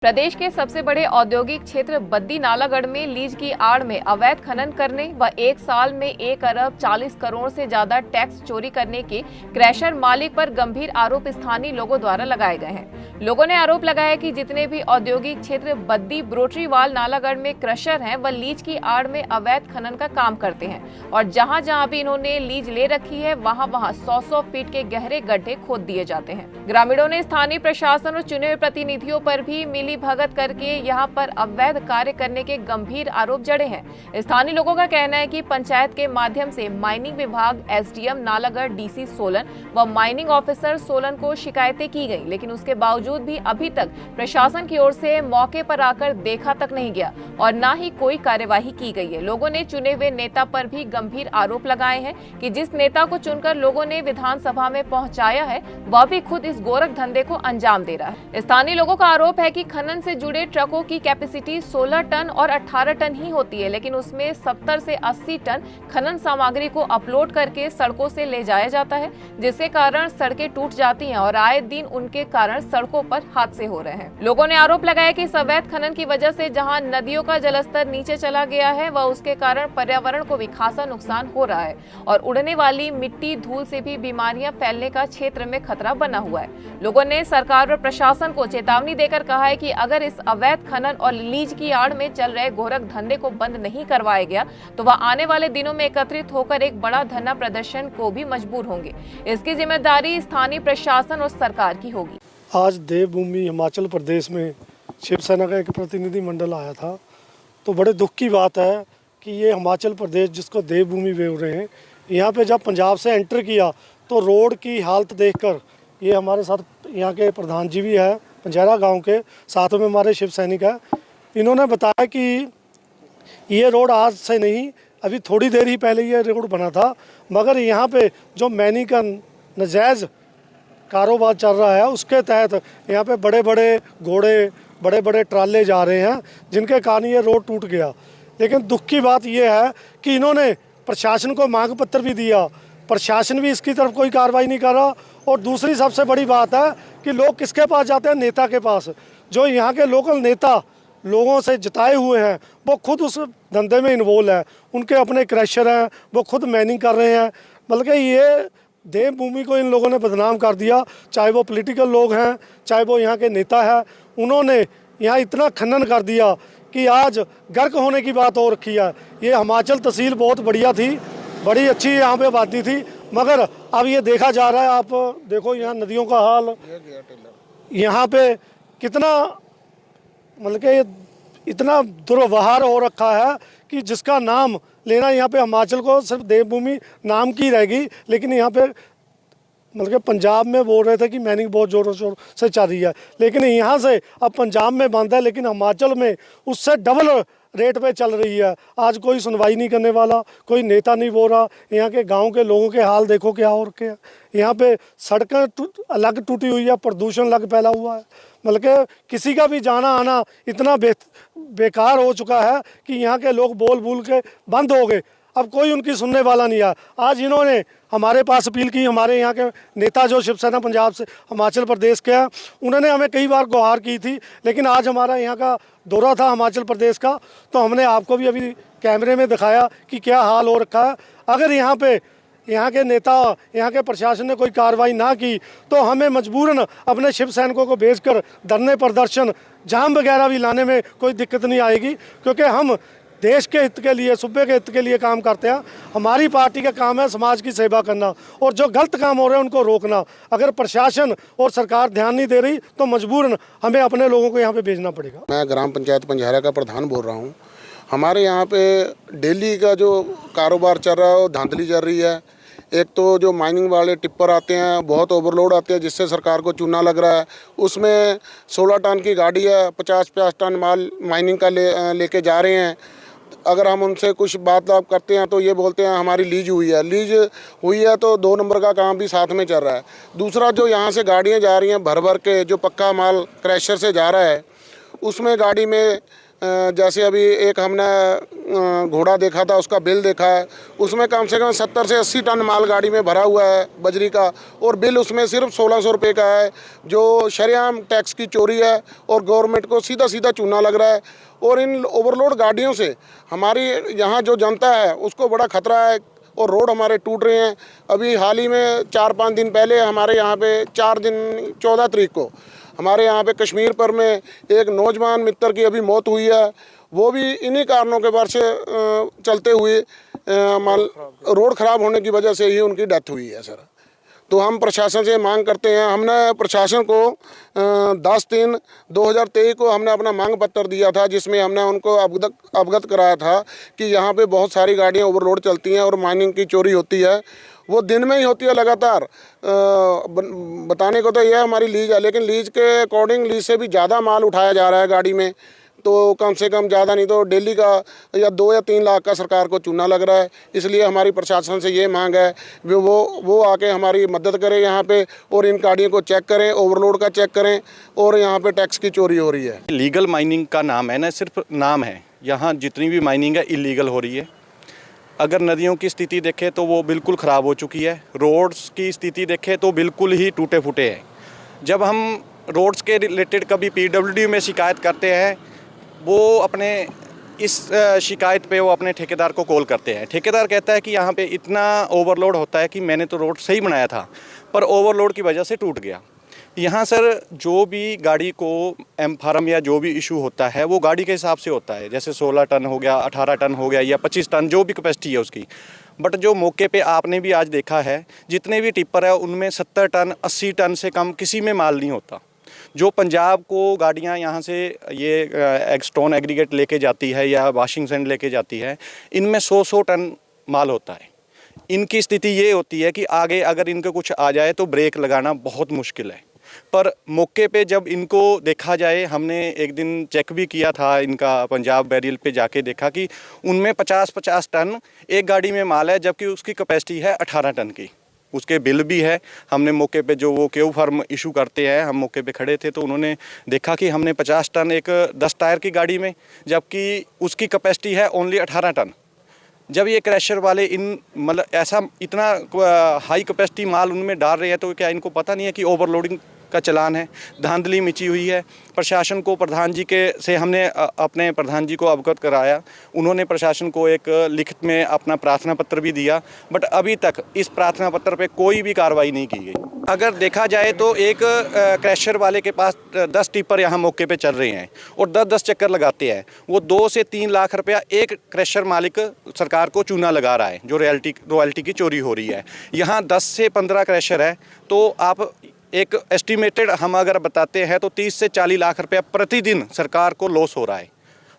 प्रदेश के सबसे बड़े औद्योगिक क्षेत्र बद्दी नालागढ़ में लीज की आड़ में अवैध खनन करने व एक साल में 1 अरब 40 करोड़ से ज्यादा टैक्स चोरी करने के क्रैशर मालिक पर गंभीर आरोप स्थानीय लोगों द्वारा लगाए गए हैं। लोगों ने आरोप लगाया कि जितने भी औद्योगिक क्षेत्र बद्दी ब्रोटरीवाल नालागढ़ में क्रशर हैं, वह लीज की आड़ में अवैध खनन का काम करते हैं और जहां जहां भी इन्होंने लीज ले रखी है वहां वहां 100-100 फीट के गहरे गड्ढे खोद दिए जाते हैं। ग्रामीणों ने स्थानीय प्रशासन और चुने हुए प्रतिनिधियों पर भी मिली भगत करके यहां पर अवैध कार्य करने के गंभीर आरोप जड़े हैं। स्थानीय लोगों का कहना है कि पंचायत के माध्यम से माइनिंग विभाग, एसडीएम नालागढ़, डीसी सोलन व माइनिंग ऑफिसर सोलन को शिकायतें की गई, लेकिन उसके बावजूद भी अभी तक प्रशासन की ओर से मौके पर आकर देखा तक नहीं गया और न ही कोई कार्यवाही की गई है। लोगों ने चुने हुए नेता पर भी गंभीर आरोप लगाए हैं कि जिस नेता को चुनकर लोगों ने विधानसभा में पहुंचाया है वह भी खुद इस गोरख धंधे को अंजाम दे रहा है। स्थानीय लोगों का आरोप है कि खनन से जुड़े ट्रकों की कैपेसिटी 16 टन और 18 टन ही होती है, लेकिन उसमें 70 से 80 टन खनन सामग्री को अपलोड करके सड़कों से ले जाया जाता है, जिसके कारण सड़कें टूट जाती हैं और आए दिन उनके कारण सड़कों पर हादसे हो रहे हैं। लोगों ने आरोप लगाया कि इस अवैध खनन की वजह से जहां नदियों का जलस्तर नीचे चला गया है व उसके कारण पर्यावरण को भी खासा नुकसान हो रहा है और उड़ने वाली मिट्टी, धूल से भी बीमारियां फैलने का क्षेत्र में खतरा बना हुआ है। लोगों ने सरकार और प्रशासन को चेतावनी देकर कहा है कि अगर इस अवैध खनन और लीज की आड़ में चल रहे गोरख धंधे को बंद नहीं करवाया गया तो वह आने वाले दिनों में एकत्रित होकर एक बड़ा धरना प्रदर्शन को भी मजबूर होंगे। इसकी जिम्मेदारी स्थानीय प्रशासन और सरकार की होगी। आज देवभूमि हिमाचल प्रदेश में शिवसेना का एक प्रतिनिधि मंडल आया था, तो बड़े दुख की बात है कि ये हिमाचल प्रदेश जिसको देवभूमि बोल रहे हैं, यहाँ पे जब पंजाब से एंटर किया तो रोड की हालत देखकर ये हमारे साथ यहाँ के प्रधान जी भी है पंजैरा गांव के, साथ में हमारे शिव सैनिक है। इन्होंने बताया कि ये रोड आज से नहीं, अभी थोड़ी देर ही पहले ये रोड बना था, मगर यहाँ पे जो मैनी का नाजायज़ कारोबार चल रहा है उसके तहत यहाँ पे बड़े बड़े घोड़े, बड़े बड़े ट्राले जा रहे हैं, जिनके कारण ये रोड टूट गया। लेकिन दुख की बात यह है कि इन्होंने प्रशासन को मांग पत्र भी दिया, प्रशासन भी इसकी तरफ कोई कार्रवाई नहीं कर रहा। और दूसरी सबसे बड़ी बात है कि लोग किसके पास जाते हैं? नेता के पास। जो यहाँ के लोकल नेता लोगों से जिताए हुए हैं वो खुद उस धंधे में इन्वॉल्व है, उनके अपने क्रैशर हैं, वो खुद मैनिंग कर रहे हैं। बल्कि ये देवभूमि को इन लोगों ने बदनाम कर दिया, चाहे वो पॉलिटिकल लोग हैं, चाहे वो यहाँ के नेता हैं। उन्होंने यहाँ इतना खनन कर दिया कि आज गर्क होने की बात हो रखी है। ये हिमाचल तहसील बहुत बढ़िया थी, बड़ी अच्छी यहाँ पे आबादी थी, मगर अब ये देखा जा रहा है, आप देखो यहाँ नदियों का हाल, यहाँ पे कितना मतलब कि इतना दुर्व्यवहार हो रखा है कि जिसका नाम लेना यहाँ पे हिमाचल को सिर्फ देवभूमि नाम की रहेगी। लेकिन यहाँ पे मतलब कि पंजाब में बोल रहे थे कि मैनिंग बहुत ज़ोरों शोर से चल रही है, लेकिन यहाँ से अब पंजाब में बंद है, लेकिन हिमाचल में उससे डबल रेट पे चल रही है। आज कोई सुनवाई नहीं करने वाला, कोई नेता नहीं बोल रहा। यहाँ के गांव के लोगों के हाल देखो क्या हो रखे हैं। यहाँ पे सड़कें अलग टूटी हुई है, प्रदूषण अलग फैला हुआ है, मतलब कि किसी का भी जाना आना इतना बेकार हो चुका है कि यहाँ के लोग बोल के बंद हो गए। अब कोई उनकी सुनने वाला नहीं है। आज इन्होंने हमारे पास अपील की, हमारे यहाँ के नेता जो शिवसेना पंजाब से हिमाचल प्रदेश के हैं, उन्होंने हमें कई बार गुहार की थी, लेकिन आज हमारा यहाँ का दौरा था हिमाचल प्रदेश का, तो हमने आपको भी अभी कैमरे में दिखाया कि क्या हाल हो रखा है। अगर यहाँ पे यहाँ के नेता, यहाँ के प्रशासन ने कोई कार्रवाई ना की तो हमें मजबूरन अपने शिव सैनिकों को भेजकर धरने प्रदर्शन, जाम वगैरह भी लाने में कोई दिक्कत नहीं आएगी, क्योंकि हम देश के हित के लिए, सूबे के हित के लिए काम करते हैं। हमारी पार्टी का काम है समाज की सेवा करना और जो गलत काम हो रहे हैं उनको रोकना। अगर प्रशासन और सरकार ध्यान नहीं दे रही तो मजबूरन हमें अपने लोगों को यहाँ पे भेजना पड़ेगा। मैं ग्राम पंचायत पंजैरा का प्रधान बोल रहा हूँ। हमारे यहाँ पे डेली का जो कारोबार चल रहा है वो धांधली चल रही है। एक तो जो माइनिंग वाले टिप्पर आते हैं, बहुत ओवरलोड आते हैं, जिससे सरकार को चूना लग रहा है। उसमें 16 टन की गाड़ी है, 50-50 टन माल माइनिंग का लेके जा रहे हैं। अगर हम उनसे कुछ बात करते हैं तो ये बोलते हैं हमारी लीज हुई है तो 2 नंबर का काम भी साथ में चल रहा है। दूसरा, जो यहाँ से गाड़ियाँ जा रही हैं भर भर के, जो पक्का माल क्रैशर से जा रहा है, उसमें गाड़ी में जैसे अभी एक हमने घोड़ा देखा था, उसका बिल देखा है, उसमें कम से कम 70 से 80 टन माल गाड़ी में भरा हुआ है बजरी का, और बिल उसमें सिर्फ 1600 रुपये का है, जो शरेआम टैक्स की चोरी है और गवर्नमेंट को सीधा सीधा चूना लग रहा है। और इन ओवरलोड गाड़ियों से हमारी यहाँ जो जनता है उसको बड़ा खतरा है, और रोड हमारे टूट रहे हैं। अभी हाल ही में 4-5 दिन पहले हमारे यहाँ पे 14 तारीख को हमारे यहाँ पे कश्मीर पर में एक नौजवान मित्र की अभी मौत हुई है, वो भी इन्हीं कारणों के वर्ष चलते हुए रोड ख़राब होने की वजह से ही उनकी डेथ हुई है सर। तो हम प्रशासन से मांग करते हैं, हमने प्रशासन को 10/3/2023 को हमने अपना मांग पत्र दिया था, जिसमें हमने उनको अवगत कराया था कि यहाँ पे बहुत सारी गाड़ियाँ ओवरलोड चलती हैं और माइनिंग की चोरी होती है, वो दिन में ही होती है लगातार। बताने को तो यह हमारी लीज है, लेकिन लीज के अकॉर्डिंग लीज से भी ज़्यादा माल उठाया जा रहा है गाड़ी में, तो कम से कम ज़्यादा नहीं तो डेली का या 2 या 3 लाख का सरकार को चूना लग रहा है। इसलिए हमारी प्रशासन से ये मांग है वो आके हमारी मदद करें यहाँ पे, और इन गाड़ियों को चेक करें, ओवरलोड का चेक करें, और यहाँ पे टैक्स की चोरी हो रही है। लीगल माइनिंग का नाम है ना, सिर्फ नाम है, यहाँ जितनी भी माइनिंग है इलीगल हो रही है। अगर नदियों की स्थिति देखें तो वो बिल्कुल ख़राब हो चुकी है, रोड्स की स्थिति देखें तो बिल्कुल ही टूटे फूटे हैं। जब हम रोड्स के रिलेटेड कभी PWD में शिकायत करते हैं, वो अपने इस शिकायत पे वो अपने ठेकेदार को कॉल करते हैं। ठेकेदार कहता है कि यहाँ पे इतना ओवरलोड होता है कि मैंने तो रोड सही बनाया था, पर ओवरलोड की वजह से टूट गया। यहाँ सर जो भी गाड़ी को एम-फार्म या जो भी इशू होता है वो गाड़ी के हिसाब से होता है, जैसे 16 टन हो गया, 18 टन हो गया या 25 टन, जो भी कैपेसिटी है उसकी। बट जो मौके पे आपने भी आज देखा है, जितने भी टिप्पर है उनमें 70 टन 80 टन से कम किसी में माल नहीं होता। जो पंजाब को गाड़ियाँ यहाँ से ये स्टोन एग्रीगेट लेके जाती है या वाशिंग सैंड लेके जाती है, इनमें 100 टन माल होता है। इनकी स्थिति ये होती है कि आगे अगर इनको कुछ आ जाए तो ब्रेक लगाना बहुत मुश्किल है। पर मौके पे जब इनको देखा जाए, हमने एक दिन चेक भी किया था इनका पंजाब बैरियल पे जाके देखा कि उनमें 50-50 टन एक गाड़ी में माल है, जबकि उसकी कैपेसिटी है 18 टन की। उसके बिल भी है। हमने मौके पे जो वो केव फार्म इशू करते हैं, हम मौके पे खड़े थे तो उन्होंने देखा कि हमने 50 टन एक 10 टायर की गाड़ी में, जबकि उसकी कैपेसिटी है ओनली 18 टन। जब ये क्रैशर वाले इन मतलब ऐसा इतना हाई कैपेसिटी माल उनमें डाल रहे हैं, तो क्या इनको पता नहीं है कि ओवरलोडिंग का चलान है? धांधली मची हुई है। प्रशासन को प्रधान जी के से हमने अपने प्रधान जी को अवगत कराया, उन्होंने प्रशासन को एक लिखित में अपना प्रार्थना पत्र भी दिया, बट अभी तक इस प्रार्थना पत्र पे कोई भी कार्रवाई नहीं की गई। अगर देखा जाए तो एक क्रैशर वाले के पास 10 टिप्पर यहाँ मौके पे चल रहे हैं और 10-10 चक्कर लगाते हैं, वो 2 से 3 लाख रुपया एक क्रैशर मालिक सरकार को चूना लगा रहा है, जो रॉयल्टी की चोरी हो रही है। यहाँ 10 से 15 क्रैशर है, तो आप एक एस्टिमेटेड हम अगर बताते हैं तो 30 से 40 लाख रुपया प्रतिदिन सरकार को लॉस हो रहा है।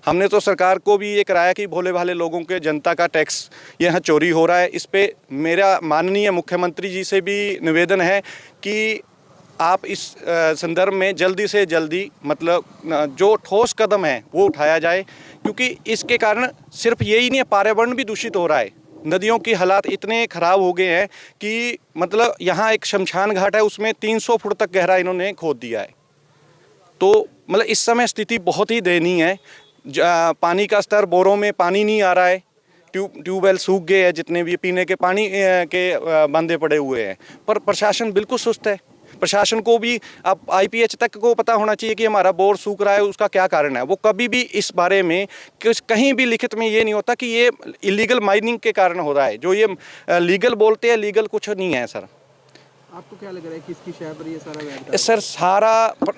हमने तो सरकार को भी ये कराया कि भोले भाले लोगों के जनता का टैक्स यहाँ चोरी हो रहा है। इस पे मेरा माननीय मुख्यमंत्री जी से भी निवेदन है कि आप इस संदर्भ में जल्दी से जल्दी मतलब जो ठोस कदम है वो उठाया जाए, क्योंकि इसके कारण सिर्फ यही नहीं है, पर्यावरण भी दूषित हो रहा है। नदियों की हालात इतने ख़राब हो गए हैं कि मतलब यहाँ एक शमशान घाट है, उसमें 300 फुट तक गहरा इन्होंने खोद दिया है। तो मतलब इस समय स्थिति बहुत ही दयनीय है। पानी का स्तर, बोरों में पानी नहीं आ रहा है, ट्यूबवेल सूख गए हैं, जितने भी पीने के पानी के बंदे पड़े हुए हैं। पर प्रशासन बिल्कुल सुस्त है। प्रशासन को भी अब IPH तक को पता होना चाहिए कि हमारा बोर सूख रहा है, उसका क्या कारण है। वो कभी भी इस बारे में कहीं भी लिखित में ये नहीं होता कि ये इलीगल माइनिंग के कारण हो रहा है। जो ये लीगल बोलते हैं, लीगल कुछ नहीं है सर। आपको क्या लग रहा है किसकी शय पर ये सारा सर सारा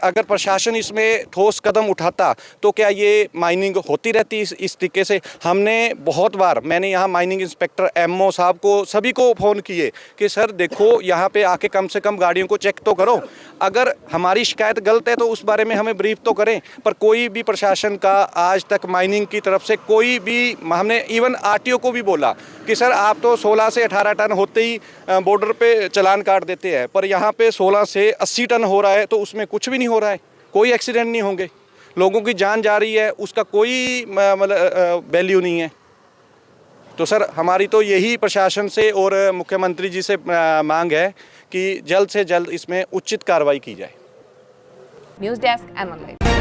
अगर प्रशासन इसमें ठोस कदम उठाता तो क्या ये माइनिंग होती रहती इस तरीके से। हमने बहुत बार, मैंने यहाँ माइनिंग इंस्पेक्टर MO साहब को सभी को फ़ोन किए कि सर देखो यहाँ पे आके कम से कम गाड़ियों को चेक तो करो, अगर हमारी शिकायत गलत है तो उस बारे में हमें ब्रीफ तो करें। पर कोई भी प्रशासन का आज तक माइनिंग की तरफ से कोई भी, हमने इवन RTO को भी बोला कि सर आप तो 16 से 18 टन होते ही बॉर्डर पे चालान काट देते हैं, पर यहाँ पे 16 से 80 टन हो रहा है तो उसमें कुछ भी नहीं हो रहा है, कोई एक्सीडेंट नहीं होंगे, लोगों की जान जा रही है, उसका कोई मतलब वैल्यू नहीं है। तो सर हमारी तो यही प्रशासन से और मुख्यमंत्री जी से मांग है कि जल्द से जल्द इसमें उचित कार्रवाई की जाए। News desk, M1 live.